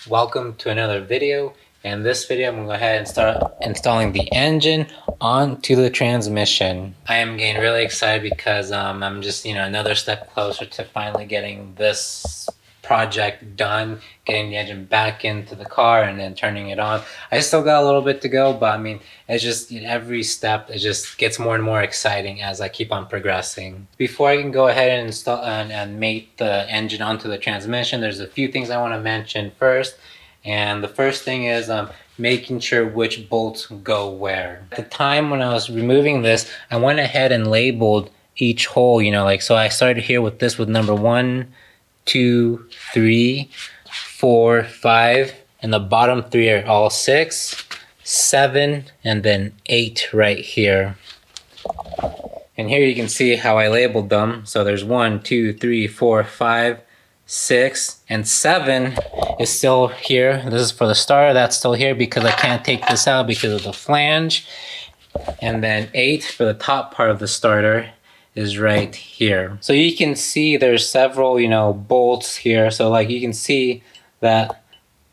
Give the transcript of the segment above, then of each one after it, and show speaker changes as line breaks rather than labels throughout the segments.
Welcome to another video. In this video, I'm gonna go ahead and start installing the engine onto the transmission. I am getting really excited because I'm just, another step closer to finally getting this project done, getting the engine back into the car and then turning it on. I still got a little bit to go, but I mean, it's just every step, it just gets more and more exciting as I keep on progressing. Before I can go ahead and install and mate the engine onto the transmission, there's a few things I want to mention first. And the first thing is making sure which bolts go where. At the time when I was removing this, I went ahead and labeled each hole, so I started here with this with number 1, 2, 3, 4, 5, and the bottom 3 are all 6, 7, and then 8 right here. And here you can see how I labeled them. So there's 1, 2, 3, 4, 5, 6, and 7 is still here. This is for the starter. That's still here because I can't take this out because of the flange. And then 8 for the top part of the starter is right here. So you can see there's several, bolts here. So like you can see that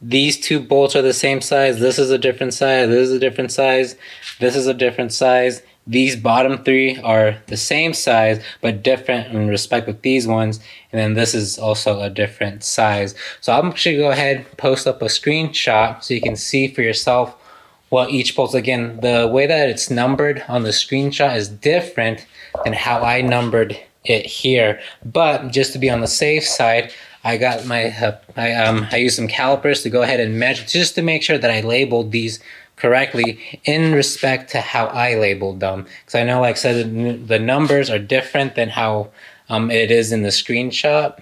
these two bolts are the same size. This is a different size. This is a different size. This is a different size. These bottom 3 are the same size, but different in respect with these ones. And then this is also a different size. So I'm actually go ahead and post up a screenshot so you can see for yourself what each bolt. Again, the way that it's numbered on the screenshot is different than how I numbered it here. But just to be on the safe side, I got my I used some calipers to go ahead and measure just to make sure that I labeled these correctly in respect to how I labeled them. Because I know, like I said, the numbers are different than how it is in the screenshot.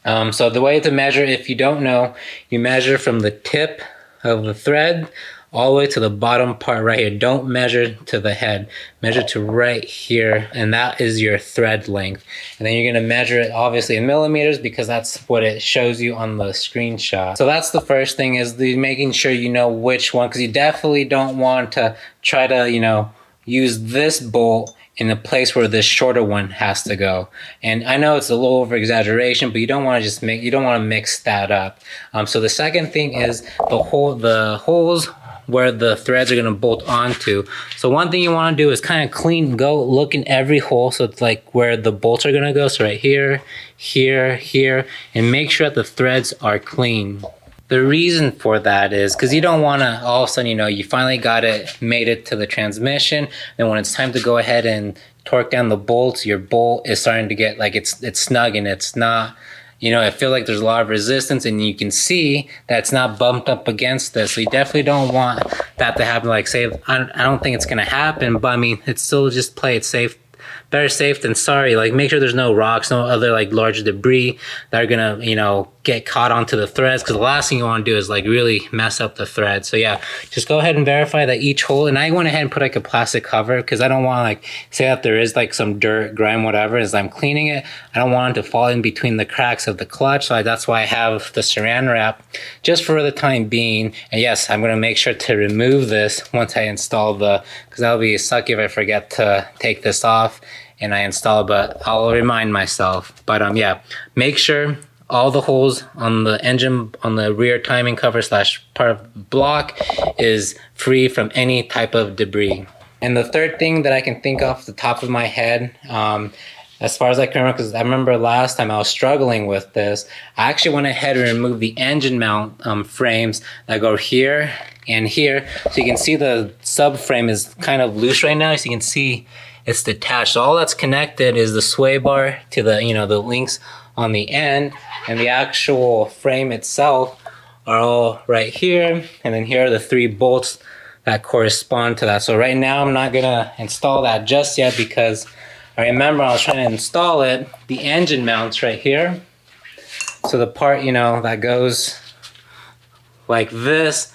So the way to measure, if you don't know, you measure from the tip of the thread all the way to the bottom part right here. Don't measure to the head, measure to right here, and that is your thread length. And then you're gonna measure it obviously in millimeters because that's what it shows you on the screenshot. So that's the first thing, is making sure you know which one, because you definitely don't want to try to, use this bolt in a place where this shorter one has to go. And I know it's a little over exaggeration, but you don't want to mix that up. So the second thing is the holes where the threads are going to bolt onto. So one thing you want to do is kind of look in every hole. So it's like where the bolts are going to go. So right here, here, here, and make sure that the threads are clean. The reason for that is because you don't want to all of a sudden, you finally made it to the transmission. Then when it's time to go ahead and torque down the bolts, your bolt is starting to get like it's snug and it's not, I feel like there's a lot of resistance, and you can see that it's not bumped up against this. So you definitely don't want that to happen. Like, say, I don't think it's going to happen, but I mean, it's still just play it safe. Better safe than sorry. Like, make sure there's no rocks, no other like large debris that are gonna, get caught onto the threads, because the last thing you want to do is like really mess up the thread. So yeah, just go ahead and verify that each hole. And I went ahead and put like a plastic cover because I don't want like, say that there is like some dirt, grime, whatever, as I'm cleaning it, I don't want it to fall in between the cracks of the clutch. So that's why I have the saran wrap just for the time being. And yes, I'm gonna make sure to remove this once I install because that'll be sucky if I forget to take this off and I install, but I'll remind myself. But yeah, make sure all the holes on the engine, on the rear timing cover / part of the block is free from any type of debris. And the third thing that I can think off the top of my head, as far as I can remember, because I remember last time I was struggling with this, I actually went ahead and removed the engine mount frames that go here and here. So you can see the subframe is kind of loose right now. So you can see it's detached. So all that's connected is the sway bar to the, the links on the end, and the actual frame itself are all right here. And then here are the 3 bolts that correspond to that. So right now I'm not gonna install that just yet because I remember I was trying to install it, the engine mounts right here. So the part, that goes like this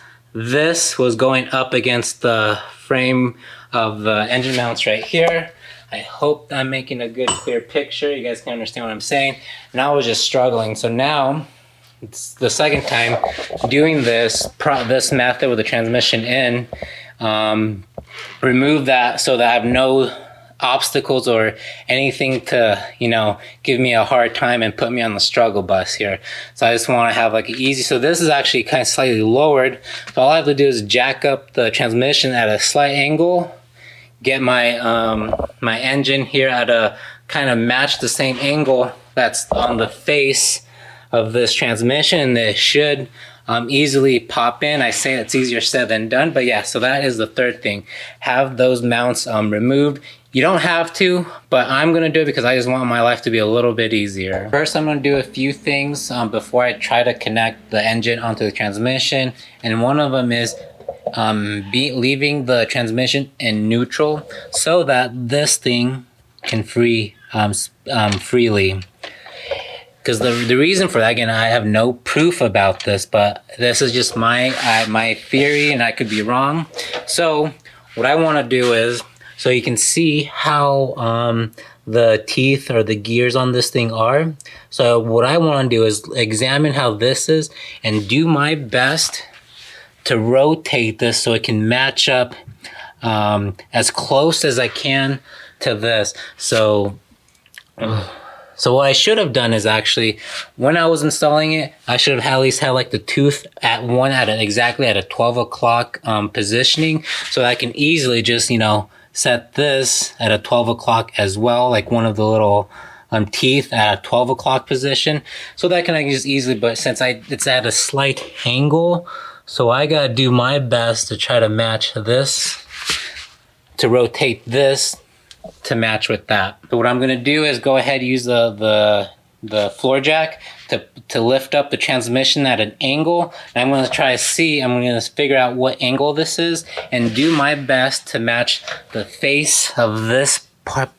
was going up against the frame of the engine mounts right here. I hope I'm making a good clear picture. You guys can understand what I'm saying. And I was just struggling. So now it's the second time doing this method with the transmission in. Remove that so that I have no obstacles or anything to, you know, give me a hard time and put me on the struggle bus here. So I just want to have like an easy, so this is actually kind of slightly lowered. So all I have to do is jack up the transmission at a slight angle, get my my engine here at a kind of match the same angle that's on the face of this transmission, and it should easily pop in. I say it's easier said than done, but yeah, so that is the third thing. Have those mounts removed. You don't have to, but I'm gonna do it because I just want my life to be a little bit easier. First, I'm gonna do a few things before I try to connect the engine onto the transmission, and one of them is leaving the transmission in neutral so that this thing can freely. Because the reason for that, again, I have no proof about this, but this is just my theory, and I could be wrong. So what I want to do is, so you can see how the teeth or the gears on this thing are. So what I want to do is examine how this is and do my best to rotate this so it can match up as close as I can to this. So what I should have done is actually, when I was installing it, I should have at least had like the tooth exactly at a 12 o'clock positioning, so I can easily just, you know, set this at a 12 o'clock as well, like one of the little teeth at a 12 o'clock position, so that I can just easily, but since it's at a slight angle, so I gotta do my best to try to match this, to rotate this to match with that. So what I'm gonna do is go ahead and use the floor jack to lift up the transmission at an angle. And I'm gonna try to see, I'm gonna figure out what angle this is and do my best to match the face of this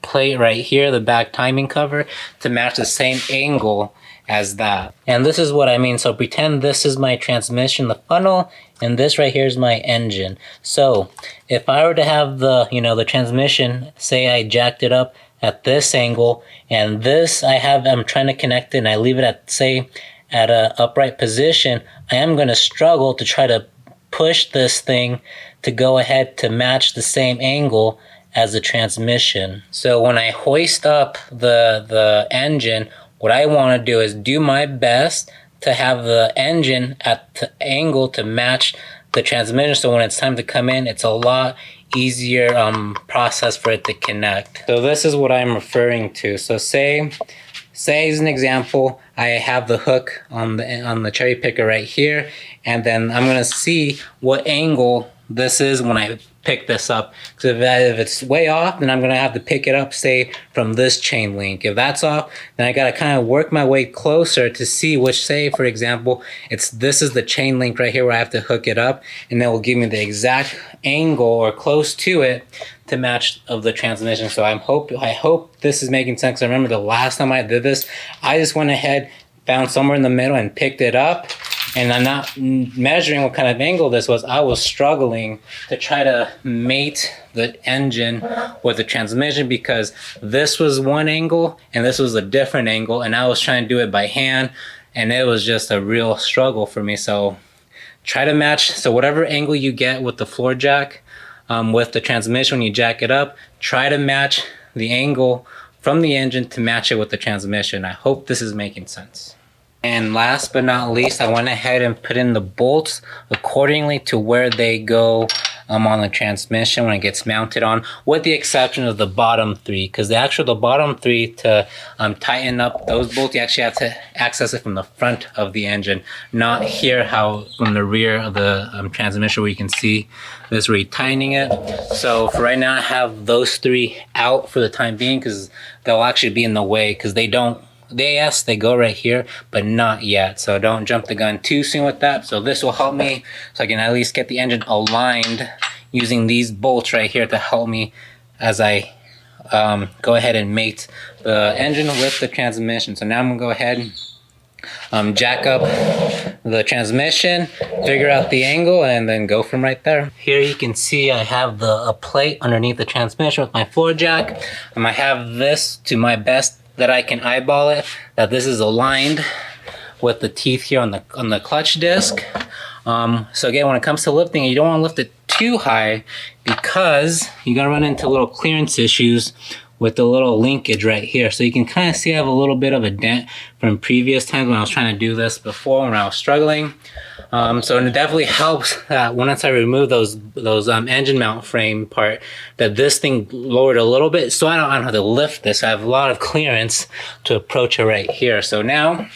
plate right here, the back timing cover, to match the same angle as that. And this is what I mean. So pretend this is my transmission, the funnel, and this right here is my engine. So if I were to have the, you know, the transmission, say I jacked it up at this angle, and this I'm trying to connect it and I leave it at, say, at a upright position, I am going to struggle to try to push this thing to go ahead to match the same angle as the transmission. So when I hoist up the engine, what I want to do is do my best to have the engine at the angle to match the transmission, so when it's time to come in, it's a lot easier process for it to connect. So this is what I'm referring to. So say as an example, I have the hook on the cherry picker right here, and then I'm gonna see what angle this is when I pick this up. So if it's way off, then I'm gonna have to pick it up, say, from this chain link. If that's off, then I gotta kind of work my way closer to see which, say, for example, this is the chain link right here where I have to hook it up, and that will give me the exact angle or close to it to match of the transmission. So I hope this is making sense. I remember the last time I did this, I just went ahead, found somewhere in the middle and picked it up, and I'm not measuring what kind of angle this was. I was struggling to try to mate the engine with the transmission because this was one angle and this was a different angle, and I was trying to do it by hand, and it was just a real struggle for me. So try to match, so whatever angle you get with the floor jack, with the transmission when you jack it up, try to match the angle from the engine to match it with the transmission. I hope this is making sense. And last but not least, I went ahead and put in the bolts accordingly to where they go on the transmission when it gets mounted on, with the exception of the bottom three, because the bottom three, to tighten up those bolts, you actually have to access it from the front of the engine, not here how from the rear of the transmission where you can see this retightening it. So for right now, I have those three out for the time being because they'll actually be in the way, because they go right here, but not yet. So don't jump the gun too soon with that. So this will help me, so I can at least get the engine aligned using these bolts right here to help me as I go ahead and mate the engine with the transmission. So now I'm gonna go ahead and jack up the transmission, figure out the angle, and then go from right there. Here you can see I have a plate underneath the transmission with my floor jack. I have this to my best that I can eyeball it, that this is aligned with the teeth here on the clutch disc. So again, when it comes to lifting, you don't want to lift it too high because you're gonna run into little clearance issues with the little linkage right here. So you can kind of see I have a little bit of a dent from previous times when I was trying to do this before when I was struggling. So it definitely helps that once I remove those engine mount frame part, that this thing lowered a little bit, so I don't have to lift this. I have a lot of clearance to approach it right here. So now I'm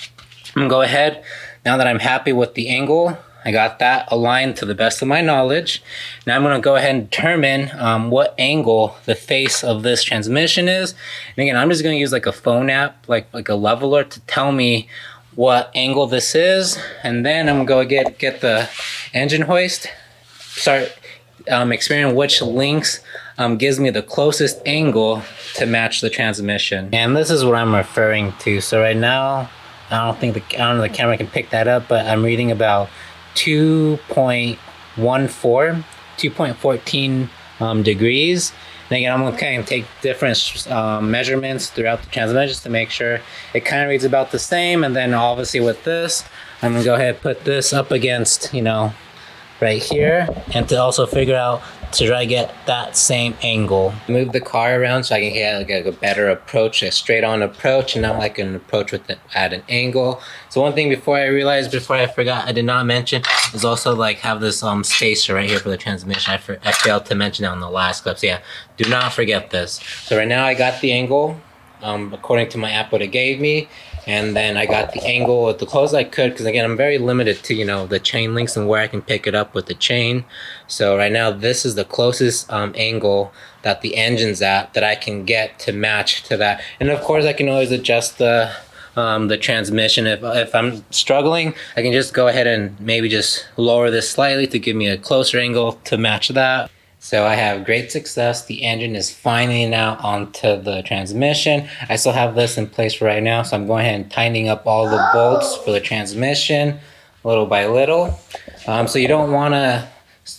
gonna go ahead, now that I'm happy with the angle, I got that aligned to the best of my knowledge. Now I'm gonna go ahead and determine what angle the face of this transmission is. And again, I'm just gonna use like a phone app, like a leveler, to tell me what angle this is. And then I'm gonna go get the engine hoist, start experimenting which links gives me the closest angle to match the transmission. And this is what I'm referring to. So right now, I don't know the camera can pick that up, but I'm reading about 2.14, 2.14 degrees. And again, I'm going to kind of take different measurements throughout the transmission to make sure it kind of reads about the same. And then obviously with this, I'm going to go ahead and put this up against, you know, right here, and to also figure out to try to get that same angle. Move the car around so I can get like a better approach, a straight on approach, and not like an approach with at an angle. So one thing before I forgot, I did not mention, is also like have this spacer right here for the transmission. I failed to mention that on the last clip. So yeah, do not forget this. So right now I got the angle according to my app what it gave me. And then I got the angle the closest I could, because again, I'm very limited to, you know, the chain links and where I can pick it up with the chain. So right now, this is the closest angle that the engine's at that I can get to match to that. And of course, I can always adjust the transmission. If I'm struggling, I can just go ahead and maybe just lower this slightly to give me a closer angle to match that. So I have great success. The engine is finally now onto the transmission. I still have this in place for right now, so I'm going ahead and tightening up all the bolts for the transmission little by little. So you don't want to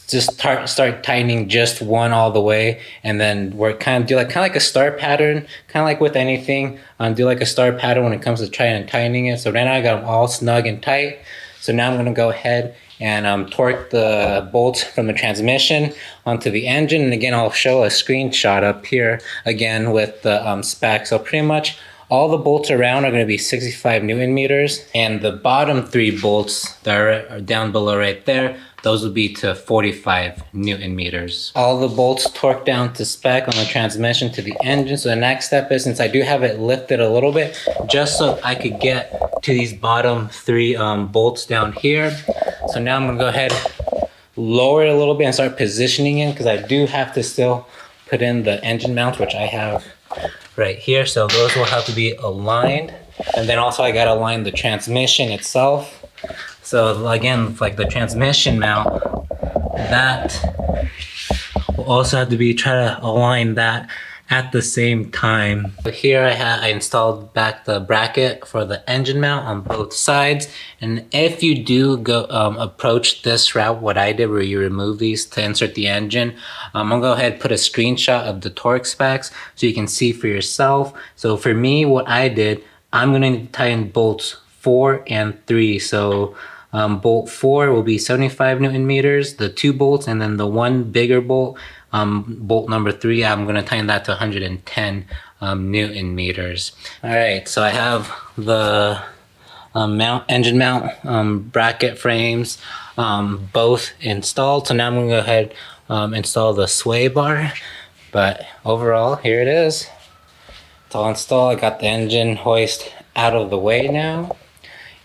just start tightening just one all the way, and then work do like a star pattern, kind of like with anything. Do like a star pattern when it comes to trying and tightening it. So right now I got them all snug and tight. So now I'm going to go ahead and torque the bolts from the transmission onto the engine. And again, I'll show a screenshot up here again with the spec. So pretty much all the bolts around are going to be 65 Newton meters, and the bottom 3 bolts that are down below right there, those will be to 45 Newton meters. All the bolts torqued down to spec on the transmission to the engine. So the next step is, since I do have it lifted a little bit, just so I could get to these bottom 3 bolts down here. So now I'm gonna go ahead, lower it a little bit and start positioning it, because I do have to still put in the engine mount, which I have right here. So those will have to be aligned. And then also I gotta align the transmission itself. So again, like the transmission mount, that will also have to be try to align that at the same time. So here I installed back the bracket for the engine mount on both sides. And if you do go approach this route, what I did, where you remove these to insert the engine, I'm gonna go ahead and put a screenshot of the torque specs so you can see for yourself. So for me, what I did, I'm gonna tighten bolts 4 and 3. So bolt 4 will be 75 Newton meters, the 2 bolts, and then the one bigger bolt, bolt number 3, I'm going to tighten that to 110 Newton meters. All right, so I have the engine mount bracket frames both installed. So now I'm going to go ahead install the sway bar. But overall, here it is. It's all installed. I got the engine hoist out of the way now.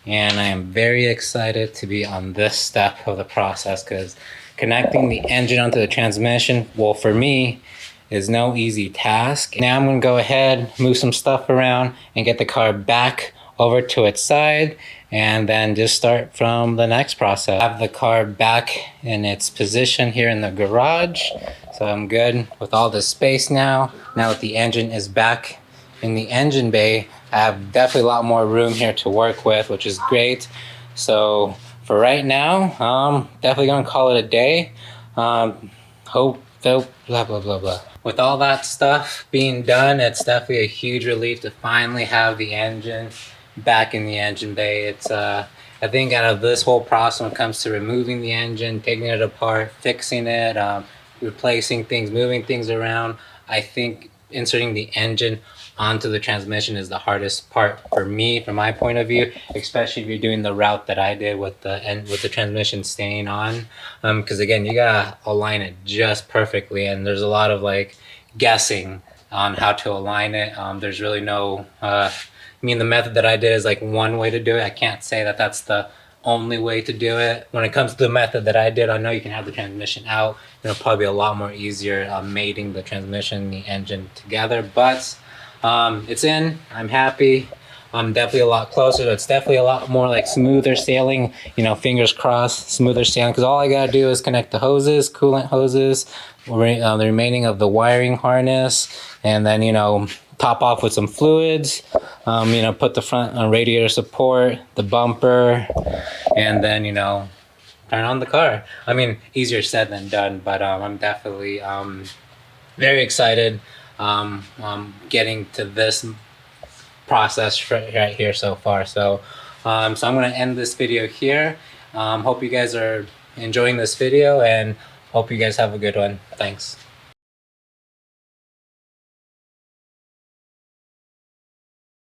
And I am very excited to be on this step of the process, because connecting the engine onto the transmission, well, for me, is no easy task. Now I'm going to go ahead, move some stuff around, and get the car back over to its side, and then just start from the next process. I have the car back in its position here in the garage, so I'm good with all the space now. Now that the engine is back in the engine bay, I have definitely a lot more room here to work with, which is great. So for right now, definitely gonna call it a day. Hope blah blah blah blah. With all that stuff being done, it's definitely a huge relief to finally have the engine back in the engine bay. It's I think out of this whole process, when it comes to removing the engine, taking it apart, fixing it, replacing things, moving things around, I think inserting the engine onto the transmission is the hardest part for me, from my point of view, especially if you're doing the route that I did with the transmission staying on, because again, you gotta align it just perfectly, and there's a lot of like guessing on how to align it. There's really no I mean, the method that I did is like one way to do it. I can't say that that's the only way to do it. When it comes to the method that I did, I know you can have the transmission out. It'll probably be a lot more easier mating the transmission and the engine together. But it's in. I'm happy. I'm definitely a lot closer. It's definitely a lot more like smoother sailing. You know, fingers crossed, smoother sailing. Because all I gotta do is connect the hoses, coolant hoses, the remaining of the wiring harness, and then top off with some fluids. Put the front on radiator support, the bumper, and then turn on the car. I mean, easier said than done, but I'm definitely very excited getting to this process right here so far. So I'm going to end this video here. Hope you guys are enjoying this video, and hope you guys have a good one. Thanks.